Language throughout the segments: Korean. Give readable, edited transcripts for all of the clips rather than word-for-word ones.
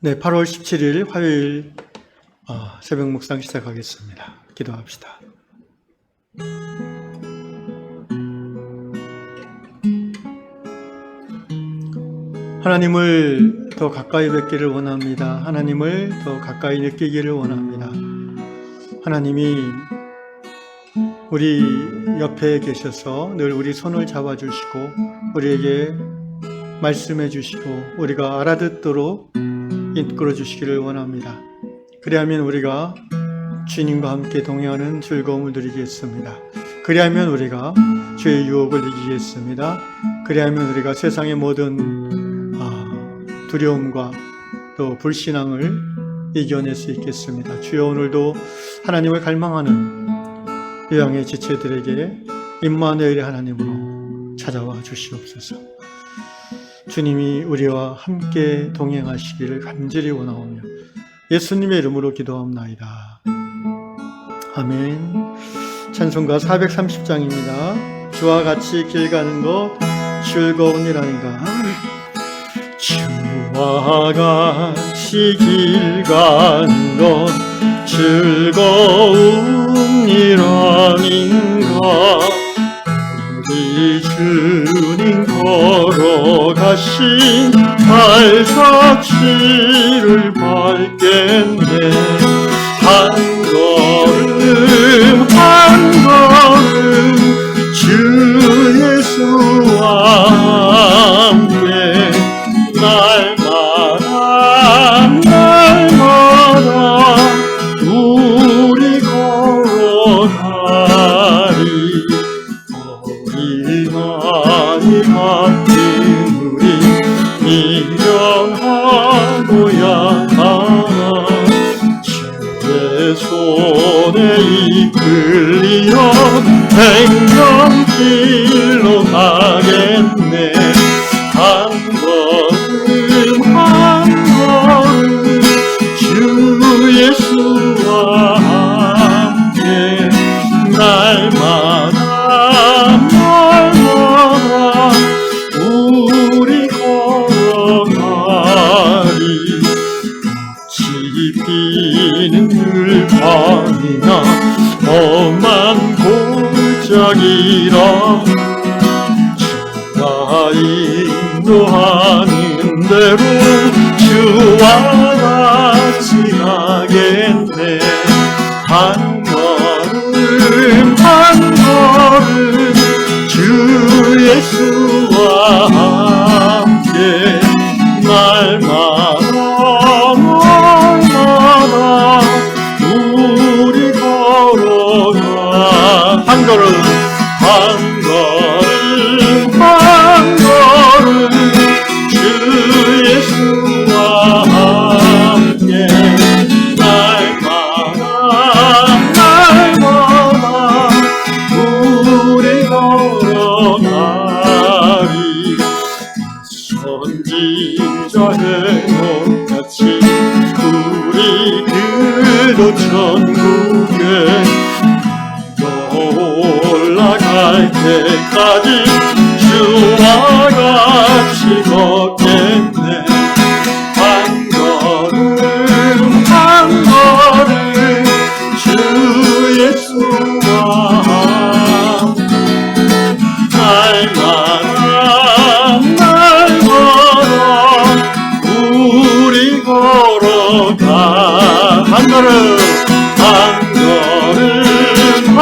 네, 8월 17일 화요일 새벽 묵상 시작하겠습니다. 기도합시다. 하나님을 더 가까이 뵙기를 원합니다. 하나님을 더 가까이 느끼기를 원합니다. 하나님이 우리 옆에 계셔서 늘 우리 손을 잡아주시고 우리에게 말씀해 주시고 우리가 알아듣도록 이끌어 주시기를 원합니다. 그리하면 우리가 주님과 함께 동행하는 즐거움을 누리겠습니다. 그리하면 우리가 죄의 유혹을 이기겠습니다. 그리하면 우리가 세상의 모든 두려움과 또 불신앙을 이겨낼 수 있겠습니다. 주여, 오늘도 하나님을 갈망하는 요양의 지체들에게 임마누엘의 하나님으로 찾아와 주시옵소서. 주님이 우리와 함께 동행하시기를 간절히 원하오며 예수님의 이름으로 기도합나이다. 아멘. 찬송가 430장입니다. 주와 같이 길 가는 것 즐거운이라는가. 주와 같이 길 가는 것 즐거운이라는가. 우리 주님 걸어가신 발자취를 밟겠네. 한 걸음 한 걸음 주 예수와 함께 날마다 우리 걸어가리. 하나님 앞에 우리 미련하고야 하나 주의 손에 이끌리어 생명길로 가겠네. 한 걸음 한 걸음 주 예수와 함께 날마다 우리 걸어가리. 꽃이 피는 들판이나 험한 골짜기라 주가 인도하는 대로 주와 같이 가겠네. 한 걸음 한 걸음 주 예수와 함께 날마다 우리 걸어가. 한 걸음 한 걸음 한 걸음 주 예수와 함께 날마다 우리 걸어가리. 선지자 해놓같이 우리 그도 천국에 올라갈 때까지 주와 같이 걷겠네. 한 걸음 한 걸음 주 예수와 함께 날마다 우리 걸어가. 한 걸음 한 걸음 한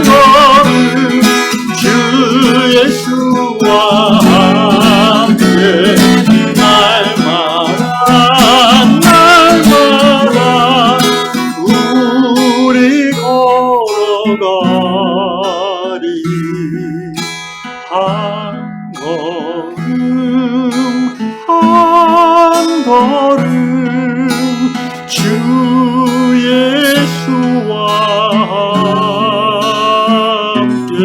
걸음 주 예수와 함께 날마다 우리 걸어가리. 한 걸음 한 걸음 주 예수와 함께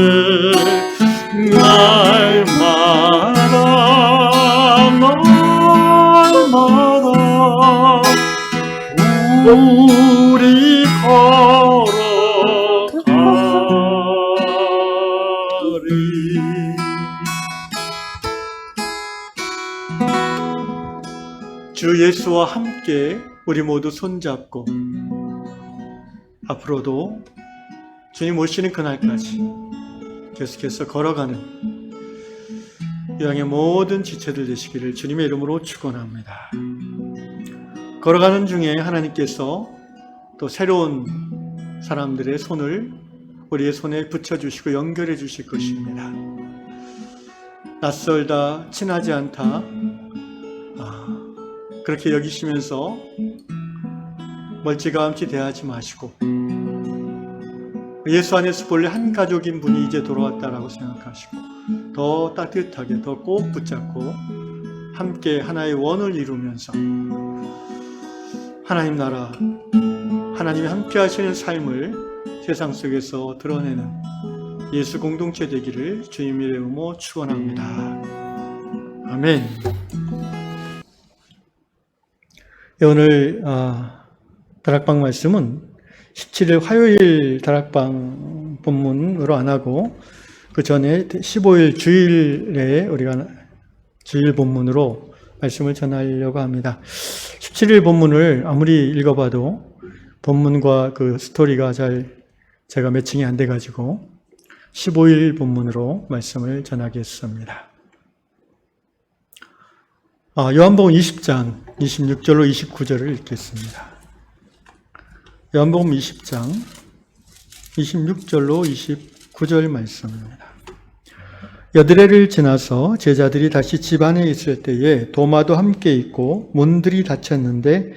날마다 우리 걸어가리. 주 예수와 함께 우리 모두 손잡고 앞으로도 주님 오시는 그날까지 계속해서 걸어가는 여행의 모든 지체들 되시기를 주님의 이름으로 축원합니다. 걸어가는 중에 하나님께서 또 새로운 사람들의 손을 우리의 손에 붙여주시고 연결해 주실 것입니다. 낯설다, 친하지 않다, 그렇게 여기시면서 멀찌감치 대하지 마시고 예수 안에서 본래 한 가족인 분이 이제 돌아왔다라고 생각하시고 더 따뜻하게 더 꼭 붙잡고 함께 하나의 원을 이루면서 하나님 나라, 하나님이 함께 하시는 삶을 세상 속에서 드러내는 예수 공동체 되기를 주님의 이름으로 축원합니다. 아멘. 오늘 다락방 말씀은 17일 화요일 다락방 본문으로 안 하고 그 전에 15일 주일에 우리가 주일 본문으로 말씀을 전하려고 합니다. 17일 본문을 아무리 읽어봐도 본문과 그 스토리가 제가 매칭이 안 돼가지고 15일 본문으로 말씀을 전하겠습니다. 요한복음 20장 26절로 29절을 읽겠습니다. 요한복음 20장 26절로 29절 말씀입니다. 여드레를 지나서 제자들이 다시 집 안에 있을 때에 도마도 함께 있고 문들이 닫혔는데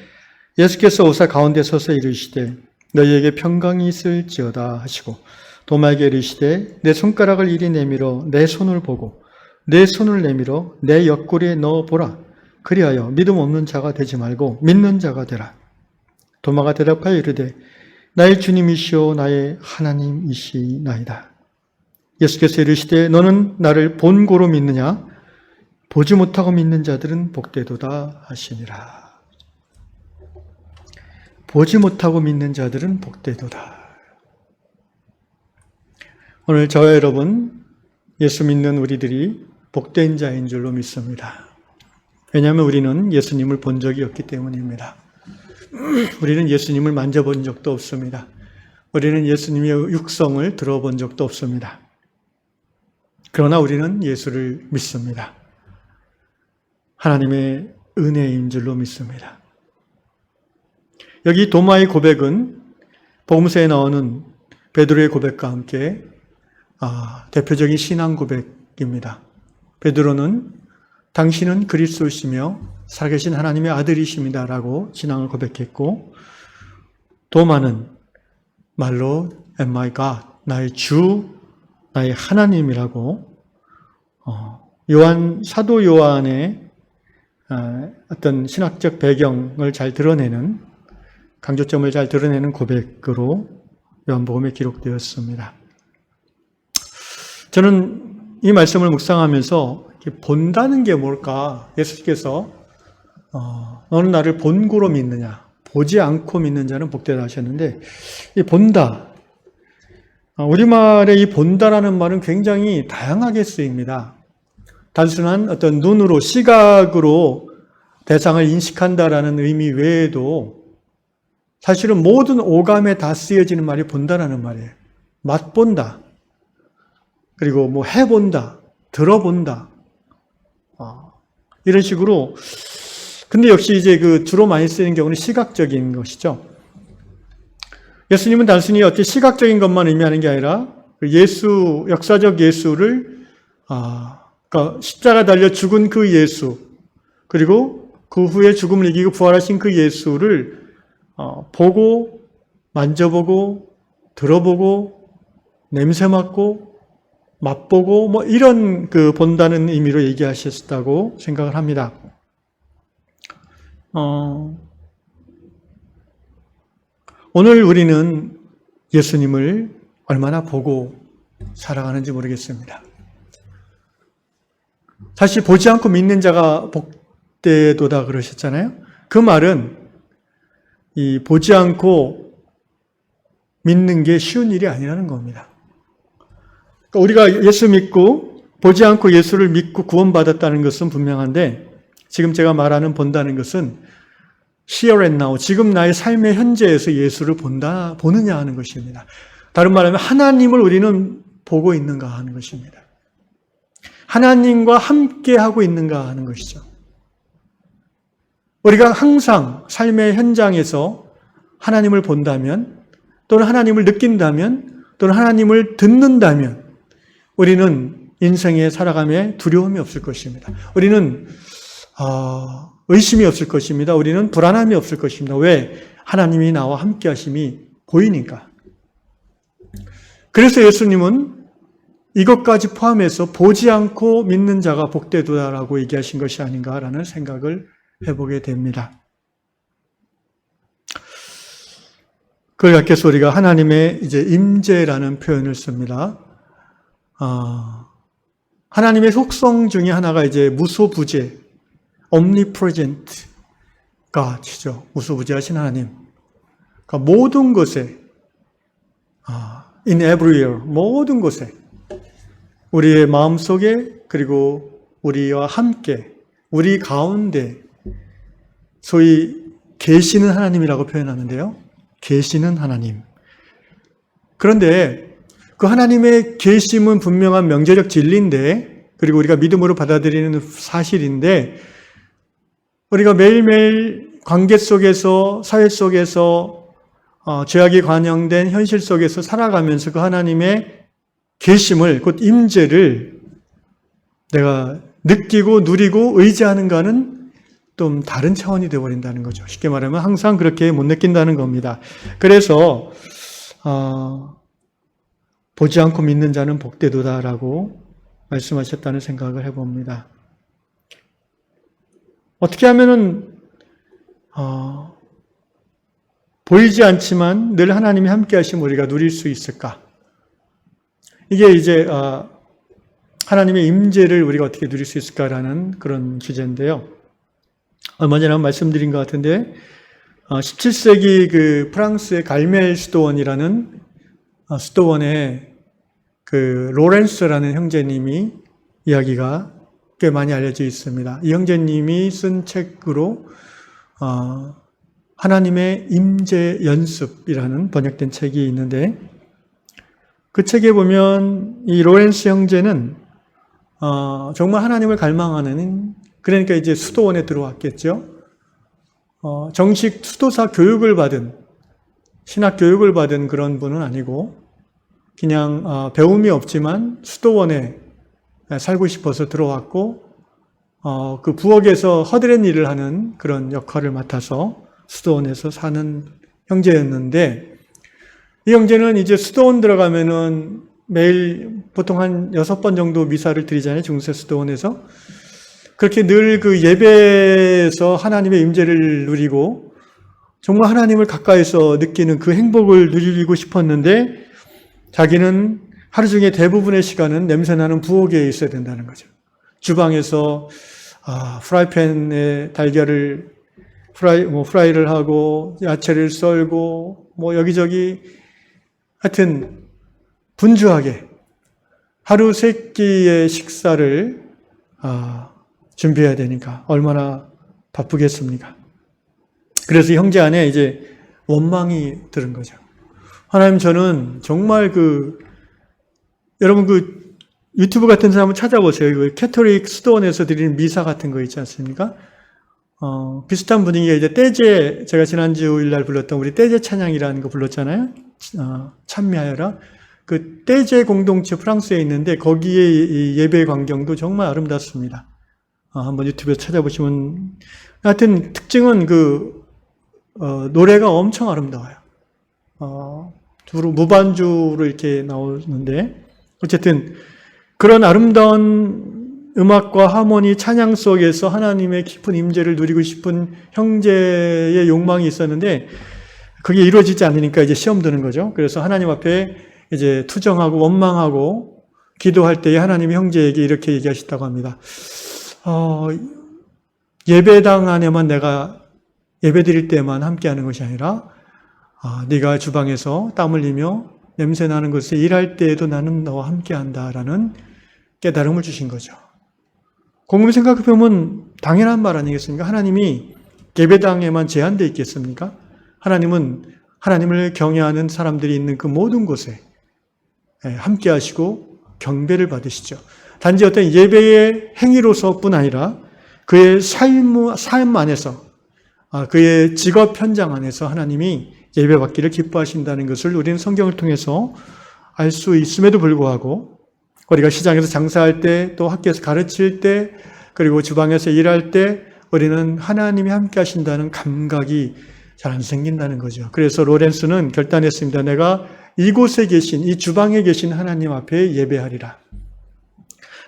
예수께서 오사 가운데 서서 이르시되 너희에게 평강이 있을지어다 하시고 도마에게 이르시되 내 손가락을 이리 내밀어 내 손을 보고 내 손을 내밀어 내 옆구리에 넣어보라. 그리하여 믿음 없는 자가 되지 말고 믿는 자가 되라. 도마가 대답하여 이르되 나의 주님이시오 나의 하나님이시나이다. 예수께서 이르시되 너는 나를 본고로 믿느냐? 보지 못하고 믿는 자들은 복되도다 하시니라. 보지 못하고 믿는 자들은 복되도다. 오늘 저와 여러분 예수 믿는 우리들이 복된 자인 줄로 믿습니다. 왜냐하면 우리는 예수님을 본 적이 없기 때문입니다. 우리는 예수님을 만져본 적도 없습니다. 우리는 예수님의 육성을 들어본 적도 없습니다. 그러나 우리는 예수를 믿습니다. 하나님의 은혜인 줄로 믿습니다. 여기 도마의 고백은 복음서에 나오는 베드로의 고백과 함께 대표적인 신앙 고백입니다. 베드로는 당신은 그리스도시며 살아계신 하나님의 아들이십니다 라고 신앙을 고백했고, 도마는 말로 And my God, 나의 주, 나의 하나님이라고 사도 요한의 어떤 신학적 배경을 잘 드러내는, 강조점을 잘 드러내는 고백으로 요한복음에 기록되었습니다. 저는 이 말씀을 묵상하면서 본다는 게 뭘까? 예수께서 너는 나를 본고로 믿느냐? 보지 않고 믿는 자는 복되다 하셨는데, 이 본다, 우리말의 이 본다라는 말은 굉장히 다양하게 쓰입니다. 단순한 어떤 눈으로, 시각으로 대상을 인식한다라는 의미 외에도 사실은 모든 오감에 다 쓰여지는 말이 본다라는 말이에요. 맛본다, 그리고 뭐 해본다, 들어본다, 이런 식으로. 근데 역시 이제 주로 많이 쓰이는 경우는 시각적인 것이죠. 예수님은 단순히 어떤 시각적인 것만 의미하는 게 아니라 역사적 예수를, 그러니까 십자가 달려 죽은 그 예수, 그리고 그 후에 죽음을 이기고 부활하신 그 예수를 보고, 만져보고, 들어보고, 냄새 맡고, 맛보고, 뭐 이런 본다는 의미로 얘기하셨다고 생각을 합니다. 오늘 우리는 예수님을 얼마나 보고 살아가는지 모르겠습니다. 사실 보지 않고 믿는 자가 복되도다 그러셨잖아요. 그 말은 이 보지 않고 믿는 게 쉬운 일이 아니라는 겁니다. 그러니까 우리가 예수 믿고 보지 않고 예수를 믿고 구원받았다는 것은 분명한데, 지금 제가 말하는 본다는 것은 here and now, 지금 나의 삶의 현재에서 예수를 보느냐 하는 것입니다. 다른 말하면 하나님을 우리는 보고 있는가 하는 것입니다. 하나님과 함께 하고 있는가 하는 것이죠. 우리가 항상 삶의 현장에서 하나님을 본다면, 또는 하나님을 느낀다면, 또는 하나님을 듣는다면 우리는 인생에 살아감에 두려움이 없을 것입니다. 우리는 의심이 없을 것입니다. 우리는 불안함이 없을 것입니다. 왜? 하나님이 나와 함께 하심이 보이니까. 그래서 예수님은 이것까지 포함해서 보지 않고 믿는 자가 복되도다라고 얘기하신 것이 아닌가라는 생각을 해보게 됩니다. 그걸 갖고서 우리가 하나님의 이제 임재라는 표현을 씁니다. 하나님의 속성 중에 하나가 이제 무소부재, omnipresent God이죠. 무소부재하신 하나님. 그러니까 모든 것에, in everywhere, 모든 곳에, 우리의 마음속에, 그리고 우리와 함께, 우리 가운데, 소위 계시는 하나님이라고 표현하는데요. 계시는 하나님. 그런데 그 하나님의 계심은 분명한 명제적 진리인데, 그리고 우리가 믿음으로 받아들이는 사실인데, 우리가 매일매일 관계 속에서, 사회 속에서, 죄악이 관영된 현실 속에서 살아가면서 그 하나님의 계심을, 곧 임재를 내가 느끼고 누리고 의지하는가는 좀 다른 차원이 되어버린다는 거죠. 쉽게 말하면 항상 그렇게 못 느낀다는 겁니다. 그래서 보지 않고 믿는 자는 복되도다라고 말씀하셨다는 생각을 해봅니다. 어떻게 하면은 보이지 않지만 늘 하나님이 함께 하시면 우리가 누릴 수 있을까? 이게 이제 하나님의 임재를 우리가 어떻게 누릴 수 있을까라는 그런 주제인데요. 얼마 전에 말씀드린 것 같은데 17세기 그 프랑스의 갈멜 수도원이라는 수도원의 그 로렌스라는 형제님이 이야기가 꽤 많이 알려져 있습니다. 이 형제님이 쓴 책으로 하나님의 임재 연습이라는 번역된 책이 있는데 그 책에 보면 이 로렌스 형제는 정말 하나님을 갈망하는, 그러니까 이제 수도원에 들어왔겠죠. 정식 수도사 교육을 받은, 신학 교육을 받은 그런 분은 아니고 그냥 배움이 없지만 수도원에 살고 싶어서 들어왔고 그 부엌에서 허드렛 일을 하는 그런 역할을 맡아서 수도원에서 사는 형제였는데, 이 형제는 이제 수도원 들어가면은 매일 보통 한 6번 정도 미사를 드리잖아요. 중세 수도원에서. 그렇게 늘 그 예배에서 하나님의 임재를 누리고 정말 하나님을 가까이서 느끼는 그 행복을 누리고 싶었는데, 자기는 하루 중에 대부분의 시간은 냄새나는 부엌에 있어야 된다는 거죠. 주방에서 프라이팬에 달걀을 프라이를 하고 야채를 썰고 여기저기 하여튼 분주하게 하루 3끼의 식사를 준비해야 되니까 얼마나 바쁘겠습니까? 그래서 형제 안에 이제 원망이 들은 거죠. 하나님, 저는 정말 여러분 유튜브 같은 데 한번 찾아보세요. 그 캐톨릭 수도원에서 드리는 미사 같은 거 있지 않습니까? 비슷한 분위기가 이제 떼제, 제가 지난주일날 불렀던 우리 떼제 찬양이라는 거 불렀잖아요. 찬미하여라. 그 떼제 공동체 프랑스에 있는데 거기에 예배 광경도 정말 아름답습니다. 한번 유튜브에 찾아보시면, 하여튼 특징은 노래가 엄청 아름다워요. 주로 무반주로 이렇게 나오는데, 어쨌든 그런 아름다운 음악과 하모니, 찬양 속에서 하나님의 깊은 임재를 누리고 싶은 형제의 욕망이 있었는데 그게 이루어지지 않으니까 이제 시험 드는 거죠. 그래서 하나님 앞에 이제 투정하고 원망하고 기도할 때에 하나님이 형제에게 이렇게 얘기하셨다고 합니다. 예배당 안에만 내가 예배드릴 때만 함께하는 것이 아니라 네가 주방에서 땀 흘리며 냄새 나는 곳에 일할 때에도 나는 너와 함께한다라는 깨달음을 주신 거죠. 곰곰이 생각해보면 당연한 말 아니겠습니까? 하나님이 예배당에만 제한되어 있겠습니까? 하나님은 하나님을 경외하는 사람들이 있는 그 모든 곳에 함께 하시고 경배를 받으시죠. 단지 어떤 예배의 행위로서뿐 아니라 그의 삶 안에서, 그의 직업 현장 안에서 하나님이 예배받기를 기뻐하신다는 것을 우리는 성경을 통해서 알 수 있음에도 불구하고, 우리가 시장에서 장사할 때, 또 학교에서 가르칠 때, 그리고 주방에서 일할 때 우리는 하나님이 함께 하신다는 감각이 잘 안 생긴다는 거죠. 그래서 로렌스는 결단했습니다. 내가 이곳에 계신, 이 주방에 계신 하나님 앞에 예배하리라.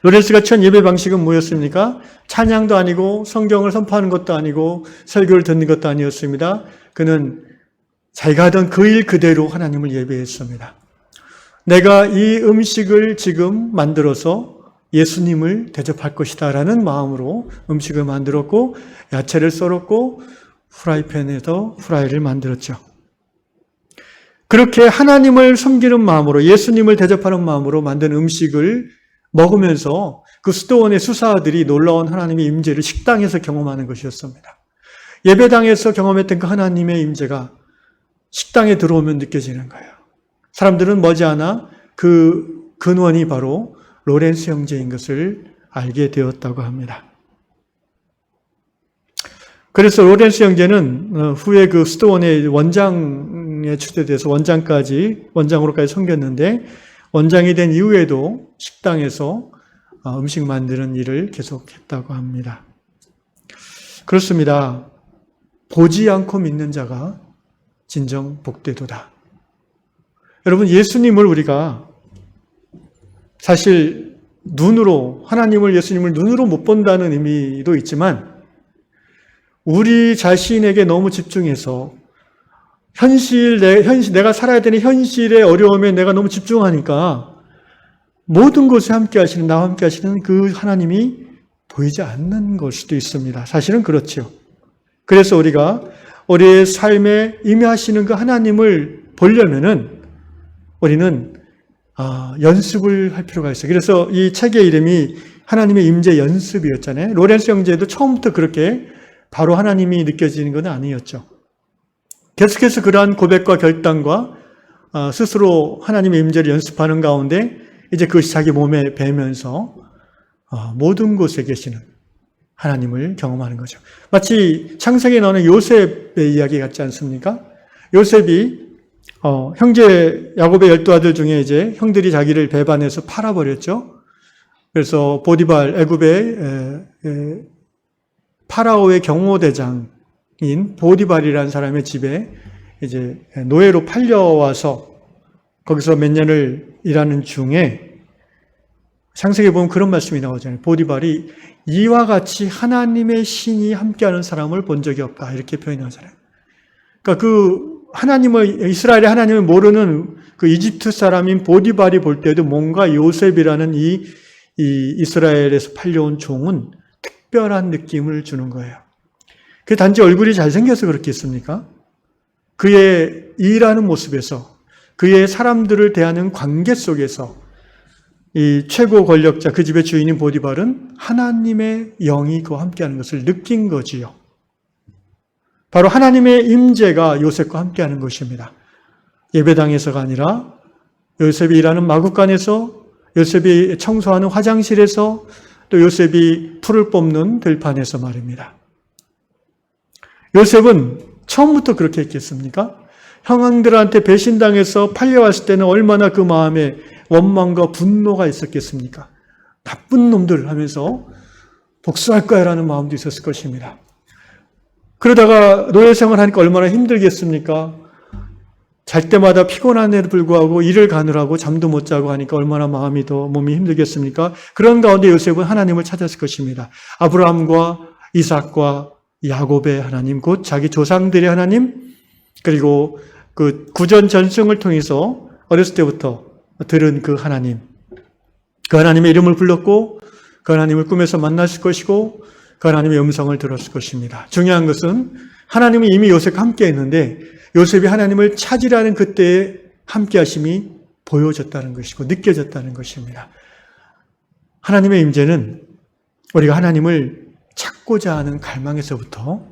로렌스가 천 예배 방식은 뭐였습니까? 찬양도 아니고 성경을 선포하는 것도 아니고 설교를 듣는 것도 아니었습니다. 그는 자기가 하던 그 일 그대로 하나님을 예배했습니다. 내가 이 음식을 지금 만들어서 예수님을 대접할 것이다 라는 마음으로 음식을 만들었고, 야채를 썰었고, 프라이팬에서 프라이를 만들었죠. 그렇게 하나님을 섬기는 마음으로, 예수님을 대접하는 마음으로 만든 음식을 먹으면서 그 수도원의 수사들이 놀라운 하나님의 임재를 식당에서 경험하는 것이었습니다. 예배당에서 경험했던 그 하나님의 임재가 식당에 들어오면 느껴지는 거예요. 사람들은 머지않아 그 근원이 바로 로렌스 형제인 것을 알게 되었다고 합니다. 그래서 로렌스 형제는 후에 그 수도원의 원장에 추대돼서 원장으로까지 섬겼는데, 원장이 된 이후에도 식당에서 음식 만드는 일을 계속했다고 합니다. 그렇습니다. 보지 않고 믿는 자가 진정 복되도다. 여러분, 예수님을 우리가 사실 하나님을, 예수님을 눈으로 못 본다는 의미도 있지만, 우리 자신에게 너무 집중해서 내가 살아야 되는 현실의 어려움에 내가 너무 집중하니까 모든 곳에 함께 하시는, 나와 함께 하시는 그 하나님이 보이지 않는 걸 수도 있습니다. 사실은 그렇죠. 그래서 우리가 우리의 삶에 임하시는 그 하나님을 보려면은 우리는 연습을 할 필요가 있어요. 그래서 이 책의 이름이 하나님의 임재 연습이었잖아요. 로렌스 형제도 처음부터 그렇게 바로 하나님이 느껴지는 건 아니었죠. 계속해서 그러한 고백과 결단과 스스로 하나님의 임재를 연습하는 가운데 이제 그것이 자기 몸에 배면서 모든 곳에 계시는 하나님을 경험하는 거죠. 마치 창세기에 나오는 요셉의 이야기 같지 않습니까? 요셉이 형제 야곱의 12아들 중에 이제 형들이 자기를 배반해서 팔아버렸죠. 그래서 보디발, 애굽의 파라오의 경호대장인 보디발이라는 사람의 집에 이제 노예로 팔려와서 거기서 몇 년을 일하는 중에 창세기에 보면 그런 말씀이 나오잖아요. 보디발이 이와 같이 하나님의 신이 함께하는 사람을 본 적이 없다, 이렇게 표현하잖아요. 그러니까 이스라엘의 하나님을 모르는 그 이집트 사람인 보디발이 볼 때도 뭔가 요셉이라는 이 이스라엘에서 팔려온 종은 특별한 느낌을 주는 거예요. 그게 단지 얼굴이 잘생겨서 그렇겠습니까? 그의 일하는 모습에서, 그의 사람들을 대하는 관계 속에서 이 최고 권력자, 그 집의 주인인 보디발은 하나님의 영이 그와 함께하는 것을 느낀 거지요. 바로 하나님의 임재가 요셉과 함께하는 것입니다. 예배당에서가 아니라 요셉이 일하는 마구간에서, 요셉이 청소하는 화장실에서, 또 요셉이 풀을 뽑는 들판에서 말입니다. 요셉은 처음부터 그렇게 했겠습니까? 형들한테 배신당해서 팔려왔을 때는 얼마나 그 마음에 원망과 분노가 있었겠습니까? 나쁜 놈들 하면서 복수할 거야 라는 마음도 있었을 것입니다. 그러다가 노예 생활하니까 얼마나 힘들겠습니까? 잘 때마다 피곤한데도 불구하고 일을 가느라고 잠도 못 자고 하니까 얼마나 몸이 힘들겠습니까? 그런 가운데 요셉은 하나님을 찾았을 것입니다. 아브라함과 이삭과 야곱의 하나님, 곧 자기 조상들의 하나님, 그리고 그 구전 전승을 통해서 어렸을 때부터 들은 그 하나님, 그 하나님의 이름을 불렀고 그 하나님을 꿈에서 만났을 것이고 그 하나님의 음성을 들었을 것입니다. 중요한 것은 하나님이 이미 요셉과 함께 했는데 요셉이 하나님을 찾으라는 그때의 함께 하심이 보여졌다는 것이고 느껴졌다는 것입니다. 하나님의 임재는 우리가 하나님을 찾고자 하는 갈망에서부터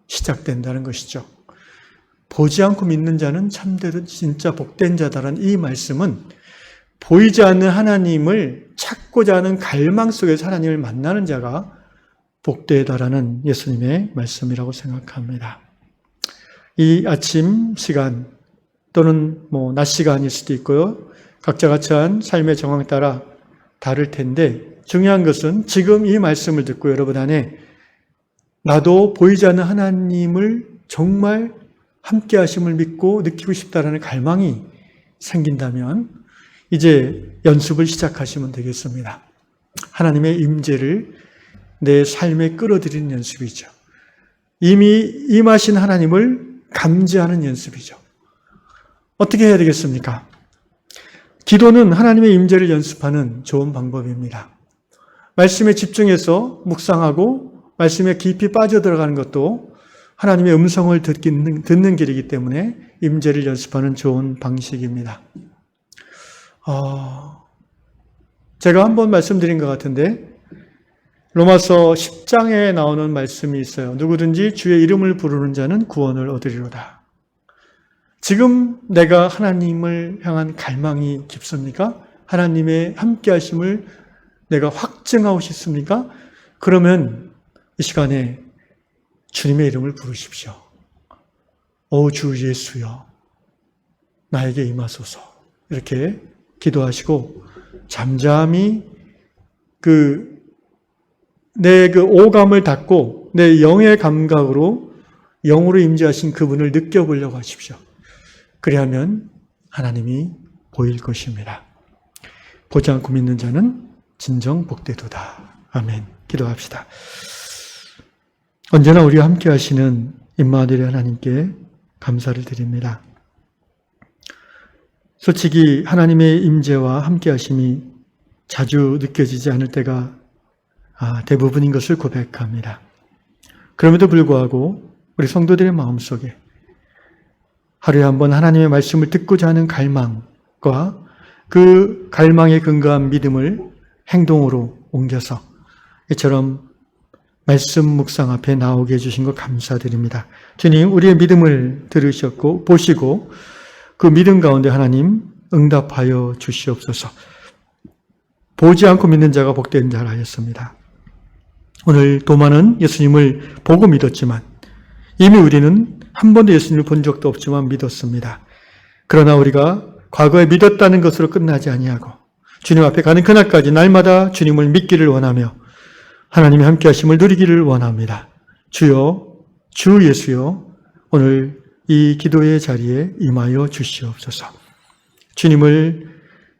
시작된다는 것이죠. 보지 않고 믿는 자는 참되로 진짜 복된 자다라는 이 말씀은 보이지 않는 하나님을 찾고자 하는 갈망 속에서 하나님을 만나는 자가 복되다라는 예수님의 말씀이라고 생각합니다. 이 아침 시간 또는 낮 시간일 수도 있고요. 각자 각자한 삶의 정황에 따라 다를 텐데 중요한 것은 지금 이 말씀을 듣고 여러분 안에 나도 보이지 않는 하나님을 정말 함께 하심을 믿고 느끼고 싶다라는 갈망이 생긴다면 이제 연습을 시작하시면 되겠습니다. 하나님의 임재를 내 삶에 끌어들이는 연습이죠. 이미 임하신 하나님을 감지하는 연습이죠. 어떻게 해야 되겠습니까? 기도는 하나님의 임재를 연습하는 좋은 방법입니다. 말씀에 집중해서 묵상하고 말씀에 깊이 빠져들어가는 것도 하나님의 음성을 듣는 길이기 때문에 임재를 연습하는 좋은 방식입니다. 제가 한번 말씀드린 것 같은데 로마서 10장에 나오는 말씀이 있어요. 누구든지 주의 이름을 부르는 자는 구원을 얻으리로다. 지금 내가 하나님을 향한 갈망이 깊습니까? 하나님의 함께 하심을 내가 확증하고 싶습니까? 그러면 이 시간에 주님의 이름을 부르십시오. 오 주 예수여 나에게 임하소서. 이렇게 기도하시고 잠잠히 내 오감을 닫고 내 영의 감각으로 영으로 임재하신 그분을 느껴보려고 하십시오. 그리하면 하나님이 보일 것입니다. 보지 않고 믿는 자는 진정 복되도다. 아멘. 기도합시다. 언제나 우리와 함께 하시는 임마누엘 하나님께 감사를 드립니다. 솔직히 하나님의 임재와 함께 하심이 자주 느껴지지 않을 때가 대부분인 것을 고백합니다. 그럼에도 불구하고 우리 성도들의 마음속에 하루에 한 번 하나님의 말씀을 듣고자 하는 갈망과 그 갈망에 근거한 믿음을 행동으로 옮겨서 이처럼 말씀 묵상 앞에 나오게 해주신 것 감사드립니다. 주님, 우리의 믿음을 들으셨고 보시고 그 믿음 가운데 하나님 응답하여 주시옵소서. 보지 않고 믿는 자가 복된 자라 하였습니다. 오늘 도마는 예수님을 보고 믿었지만 이미 우리는 한 번도 예수님을 본 적도 없지만 믿었습니다. 그러나 우리가 과거에 믿었다는 것으로 끝나지 아니하고 주님 앞에 가는 그날까지 날마다 주님을 믿기를 원하며 하나님의 함께 하심을 누리기를 원합니다. 주여, 주 예수여, 오늘 이 기도의 자리에 임하여 주시옵소서. 주님을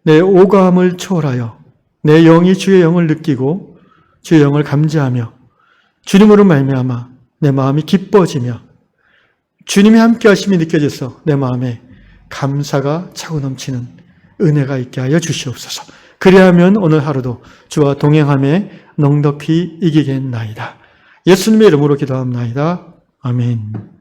내 오감을 초월하여 내 영이 주의 영을 느끼고 주의 영을 감지하며 주님으로 말미암아 내 마음이 기뻐지며 주님의 함께 하심이 느껴져서 내 마음에 감사가 차고 넘치는 은혜가 있게 하여 주시옵소서. 그리하면 오늘 하루도 주와 동행함에 넉넉히 이기겠나이다. 예수님의 이름으로 기도합나이다. 아멘.